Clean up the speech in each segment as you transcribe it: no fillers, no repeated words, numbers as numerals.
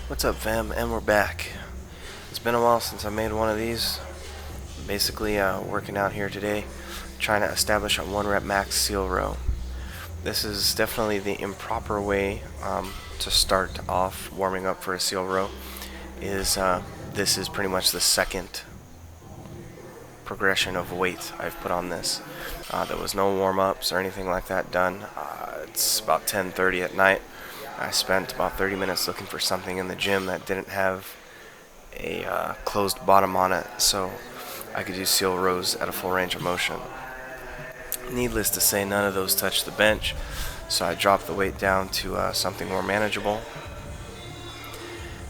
What's up, fam? And we're back. It's been a while since I made one of these. Basically, working out here today, trying to establish a 1 rep max seal row. This is definitely the improper way to start off warming up for a seal row. This is pretty much the second progression of weight I've put on this. There was no warm-ups or anything like that done. It's about 10:30 at night. I spent about 30 minutes looking for something in the gym that didn't have a closed bottom on it, so I could do seal rows at a full range of motion. Needless to say, none of those touched the bench, so I dropped the weight down to something more manageable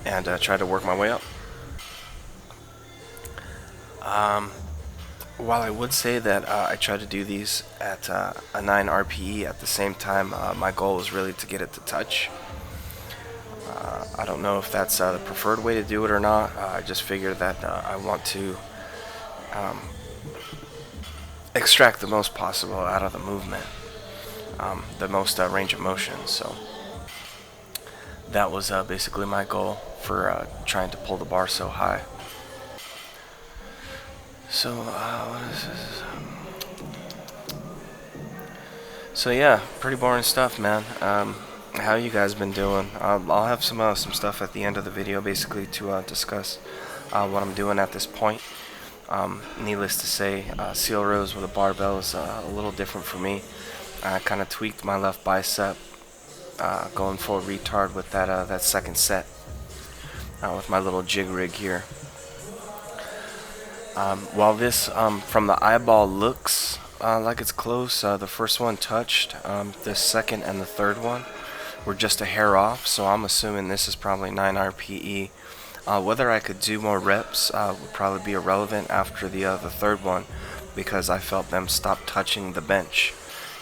and tried to work my way up. While I would say that I tried to do these at a 9 RPE at the same time, my goal was really to get it to touch. I don't know if that's the preferred way to do it or not. I just figured that I want to extract the most possible out of the movement, the most range of motion. So that was basically my goal for trying to pull the bar so high. So, what is this? So yeah, pretty boring stuff, man. How you guys been doing? I'll have some stuff at the end of the video, basically to discuss what I'm doing at this point. Needless to say, seal rows with a barbell is a little different for me. I kind of tweaked my left bicep, going full retard with that second set with my little jig rig here. While this from the eyeball looks like it's close, the first one touched, the second and the third one were just a hair off, so I'm assuming this is probably 9 RPE. Whether I could do more reps would probably be irrelevant after the third one, because I felt them stop touching the bench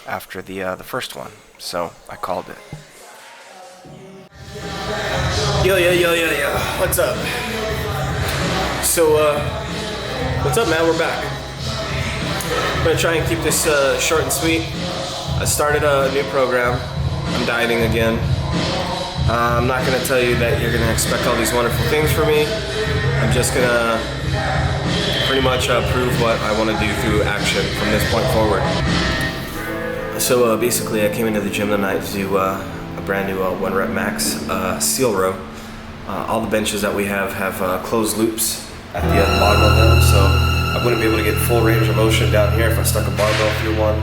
after the first one, so I called it. Yo, what's up? So, what's up, man? We're back. I'm gonna try and keep this short and sweet. I started a new program. I'm dieting again. I'm not gonna tell you that you're gonna expect all these wonderful things from me. I'm just gonna pretty much prove what I want to do through action from this point forward. So basically, I came into the gym tonight to do a brand new 1 rep max seal row. All the benches that we have closed loops at the bottom of them, so I wouldn't be able to get full range of motion down here if I stuck a barbell through one.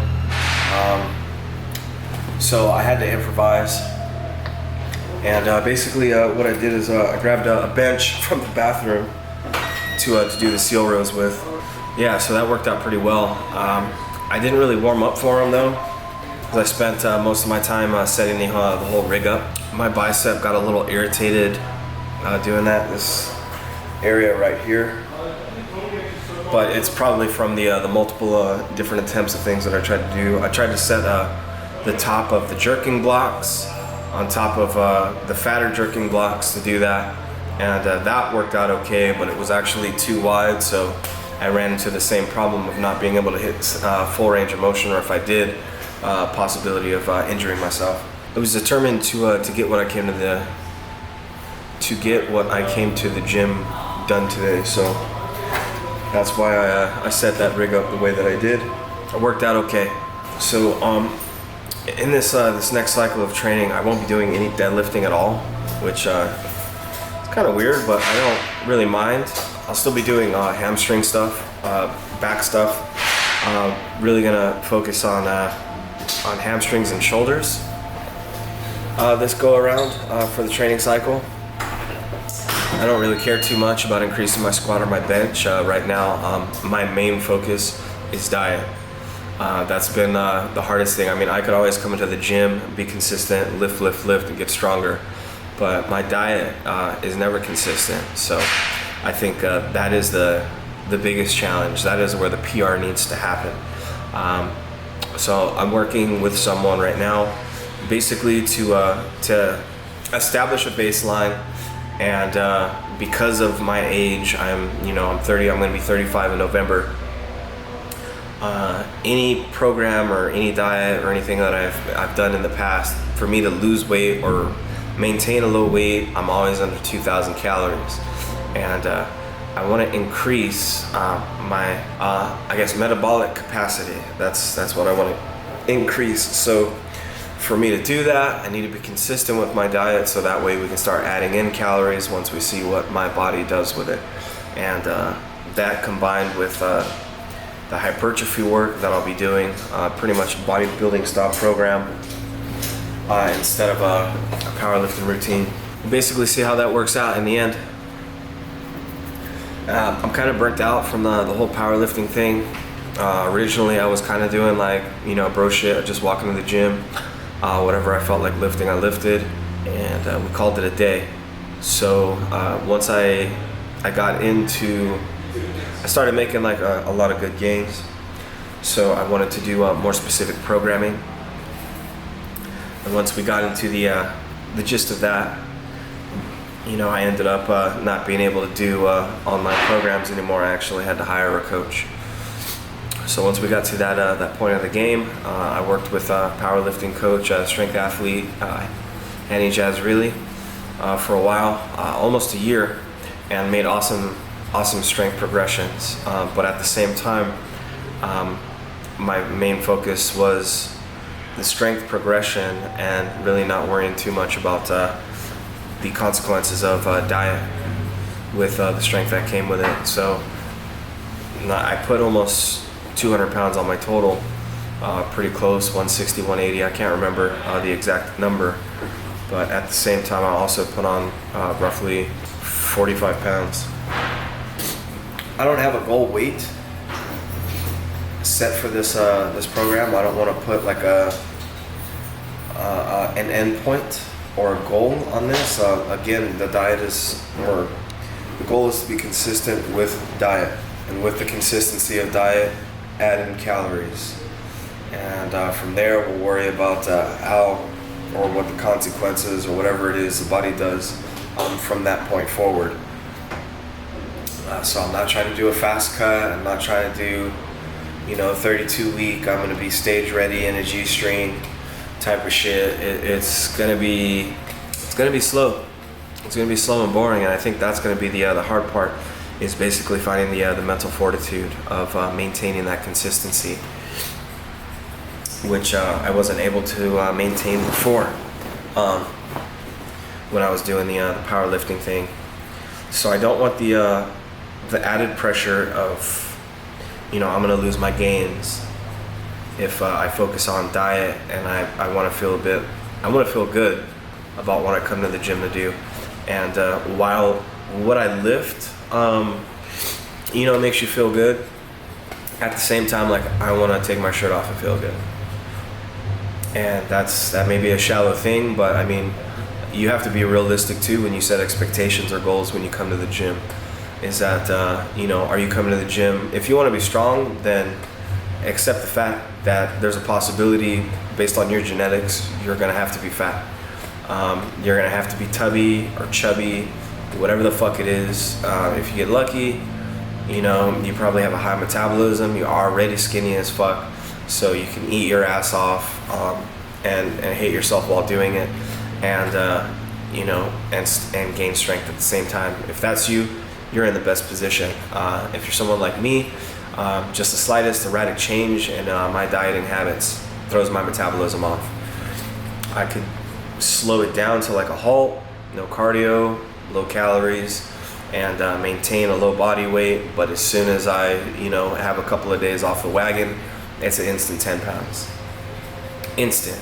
So I had to improvise, and basically what I did is I grabbed a bench from the bathroom to do the seal rows with. Yeah, so that worked out pretty well. I didn't really warm up for them though, because I spent most of my time setting the whole rig up. My bicep got a little irritated doing that. This area right here, but it's probably from the multiple different attempts of things that I tried to do. I tried to set the top of the jerking blocks on top of the fatter jerking blocks to do that, and that worked out okay, but it was actually too wide, so I ran into the same problem of not being able to hit full range of motion, or if I did, possibility of injuring myself. I was determined to get what I came to the gym done today, so that's why I set that rig up the way that I did. It worked out okay. So in this next cycle of training, I won't be doing any deadlifting at all, which it's kind of weird, but I don't really mind. I'll still be doing hamstring stuff, back stuff. Really gonna focus on hamstrings and shoulders this go around for the training cycle. I don't really care too much about increasing my squat or my bench. Right now, my main focus is diet. That's been the hardest thing. I mean, I could always come into the gym, be consistent, lift, and get stronger. But my diet is never consistent. So I think that is the biggest challenge. That is where the PR needs to happen. So I'm working with someone right now, basically to establish a baseline. And because of my age, I'm 30. I'm going to be 35 in November. Any program or any diet or anything that I've done in the past, for me to lose weight or maintain a low weight. I'm always under 2,000 calories, and I want to increase my, I guess, metabolic capacity. That's what I want to increase. So for me to do that, I need to be consistent with my diet, so that way we can start adding in calories once we see what my body does with it. And that combined with the hypertrophy work that I'll be doing, pretty much bodybuilding style program instead of a powerlifting routine. We'll basically see how that works out in the end. I'm kind of burnt out from the whole powerlifting thing. Originally I was kind of doing like, bro shit, just walking to the gym. Whatever I felt like lifting, I lifted, and we called it a day. So once I got into, I started making like a lot of good gains. So I wanted to do more specific programming. And once we got into the gist of that, I ended up not being able to do online programs anymore. I actually had to hire a coach. So once we got to that point of the game, I worked with a powerlifting coach, strength athlete, Annie Jazreeli, for a while, almost a year, and made awesome strength progressions. But at the same time, my main focus was the strength progression and really not worrying too much about the consequences of diet with the strength that came with it. So I put almost 200 pounds on my total, pretty close, 160, 180, I can't remember the exact number, but at the same time I also put on roughly 45 pounds. I don't have a goal weight set for this program. I don't want to put like an end point or a goal on this. Again, the goal is to be consistent with diet, and with the consistency of diet, add in calories, and from there we'll worry about how or what the consequences or whatever it is the body does from that point forward. So I'm not trying to do a fast cut. I'm not trying to do 32 week, I'm going to be stage ready in a G-string type of shit. It's going to be slow. It's going to be slow and boring, and I think that's going to be the hard part, is basically finding the mental fortitude of maintaining that consistency, which I wasn't able to maintain before when I was doing the powerlifting thing. So I don't want the added pressure of I'm gonna lose my gains if I focus on diet, and I want to feel good about what I come to the gym to do. And while what I lift makes you feel good, at the same time, like, I want to take my shirt off and feel good. And that may be a shallow thing, but I mean, you have to be realistic too when you set expectations or goals when you come to the gym. Is that are you coming to the gym? If you want to be strong, then accept the fact that there's a possibility, based on your genetics, you're gonna have to be fat. You're gonna have to be tubby or chubby, whatever the fuck it is. If you get lucky, you probably have a high metabolism. You're already skinny as fuck, so you can eat your ass off and hate yourself while doing it, and and gain strength at the same time. If that's you, you're in the best position. If you're someone like me, just the slightest erratic change in my dieting habits throws my metabolism off. I could slow it down to like a halt, no cardio, low calories, and maintain a low body weight. But as soon as I, have a couple of days off the wagon, it's an instant 10 pounds. Instant.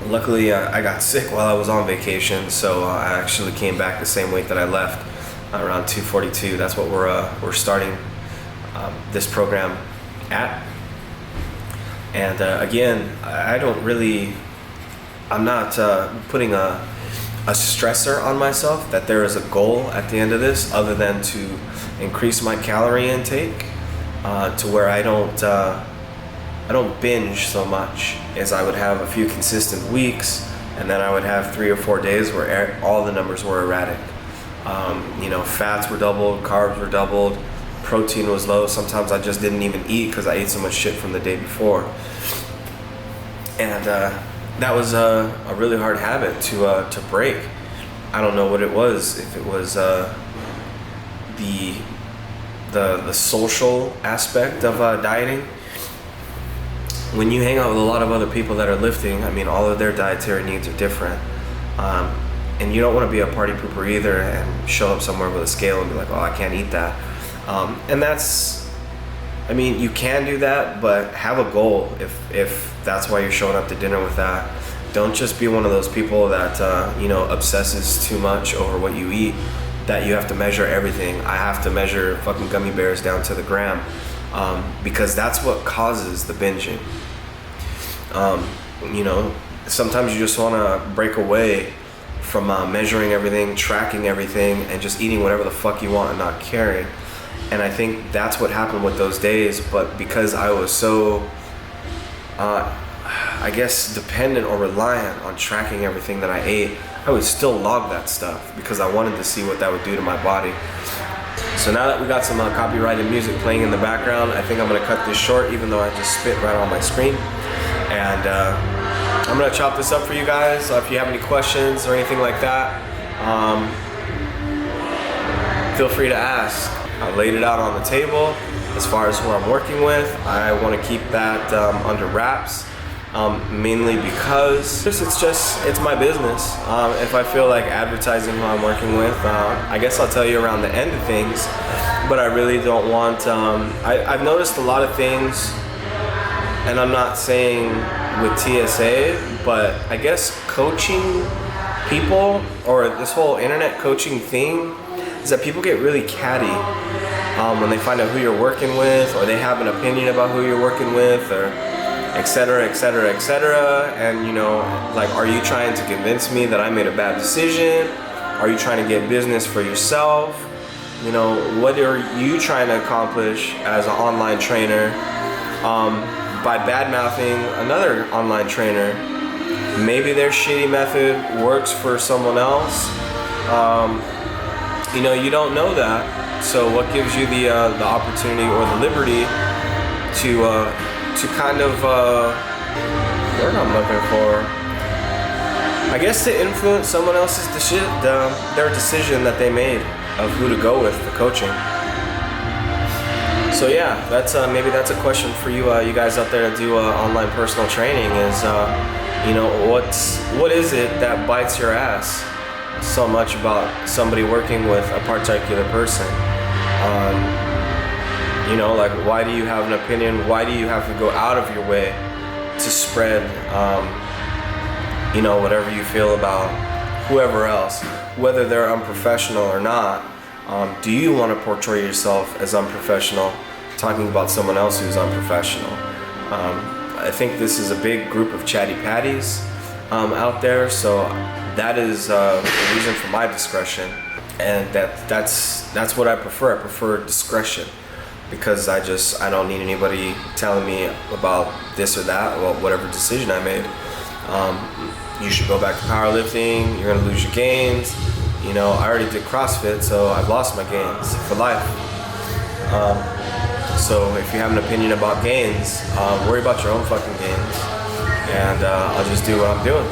Luckily, I got sick while I was on vacation, so I actually came back the same weight that I left, around 242. That's what we're starting this program at. And again, I'm not putting a stressor on myself that there is a goal at the end of this, other than to increase my calorie intake to where I don't binge so much, as I would have a few consistent weeks, and then I would have 3 or 4 days where all the numbers were erratic. Fats were doubled, carbs were doubled, protein was low. Sometimes I just didn't even eat because I ate so much shit from the day before. And that was a really hard habit to break. I don't know what it was. If it was the social aspect of dieting. When you hang out with a lot of other people that are lifting, I mean, all of their dietary needs are different. And you don't want to be a party pooper either and show up somewhere with a scale and be like, oh, I can't eat that. And that's, I mean, you can do that, but have a goal if that's why you're showing up to dinner with that. Don't just be one of those people that, obsesses too much over what you eat, that you have to measure everything. I have to measure fucking gummy bears down to the gram, because that's what causes the binging. Sometimes you just want to break away from measuring everything, tracking everything, and just eating whatever the fuck you want and not caring. And I think that's what happened with those days. But because I was so, I guess, dependent or reliant on tracking everything that I ate, I would still log that stuff because I wanted to see what that would do to my body. So now that we got some copyrighted music playing in the background, I think I'm gonna cut this short, even though I just spit right on my screen. And I'm gonna chop this up for you guys. If you have any questions or anything like that, feel free to ask. I laid it out on the table. As far as who I'm working with, I want to keep that under wraps, mainly because it's my business. If I feel like advertising who I'm working with, I guess I'll tell you around the end of things, but I really don't want, I've noticed a lot of things, and I'm not saying with TSA, but I guess coaching people, or this whole internet coaching thing, is that people get really catty when they find out who you're working with, or they have an opinion about who you're working with, or et cetera, et cetera, et cetera. And like, are you trying to convince me that I made a bad decision? Are you trying to get business for yourself? What are you trying to accomplish as an online trainer by bad-mouthing another online trainer? Maybe their shitty method works for someone else. You don't know that. So what gives you the opportunity or the liberty to kind of what I'm looking for? I guess to influence someone else's their decision that they made of who to go with for coaching. So yeah, that's maybe that's a question for you, you guys out there that do online personal training. Is what is it that bites your ass so much about somebody working with a particular person? Like, why do you have an opinion? Why do you have to go out of your way to spread, whatever you feel about whoever else, whether they're unprofessional or not? Do you want to portray yourself as unprofessional, talking about someone else who's unprofessional? I think this is a big group of chatty patties out there, so that is the reason for my discretion, and that's what I prefer. I prefer discretion, because I don't need anybody telling me about this or that, or whatever decision I made. You should go back to powerlifting. You're gonna lose your gains. I already did CrossFit, so I've lost my gains for life. So if you have an opinion about gains, worry about your own fucking gains, and I'll just do what I'm doing.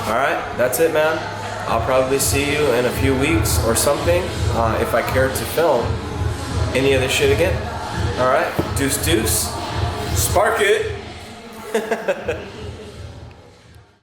Alright, that's it, man. I'll probably see you in a few weeks or something, if I care to film any of this shit again. Alright, deuce deuce. Spark it!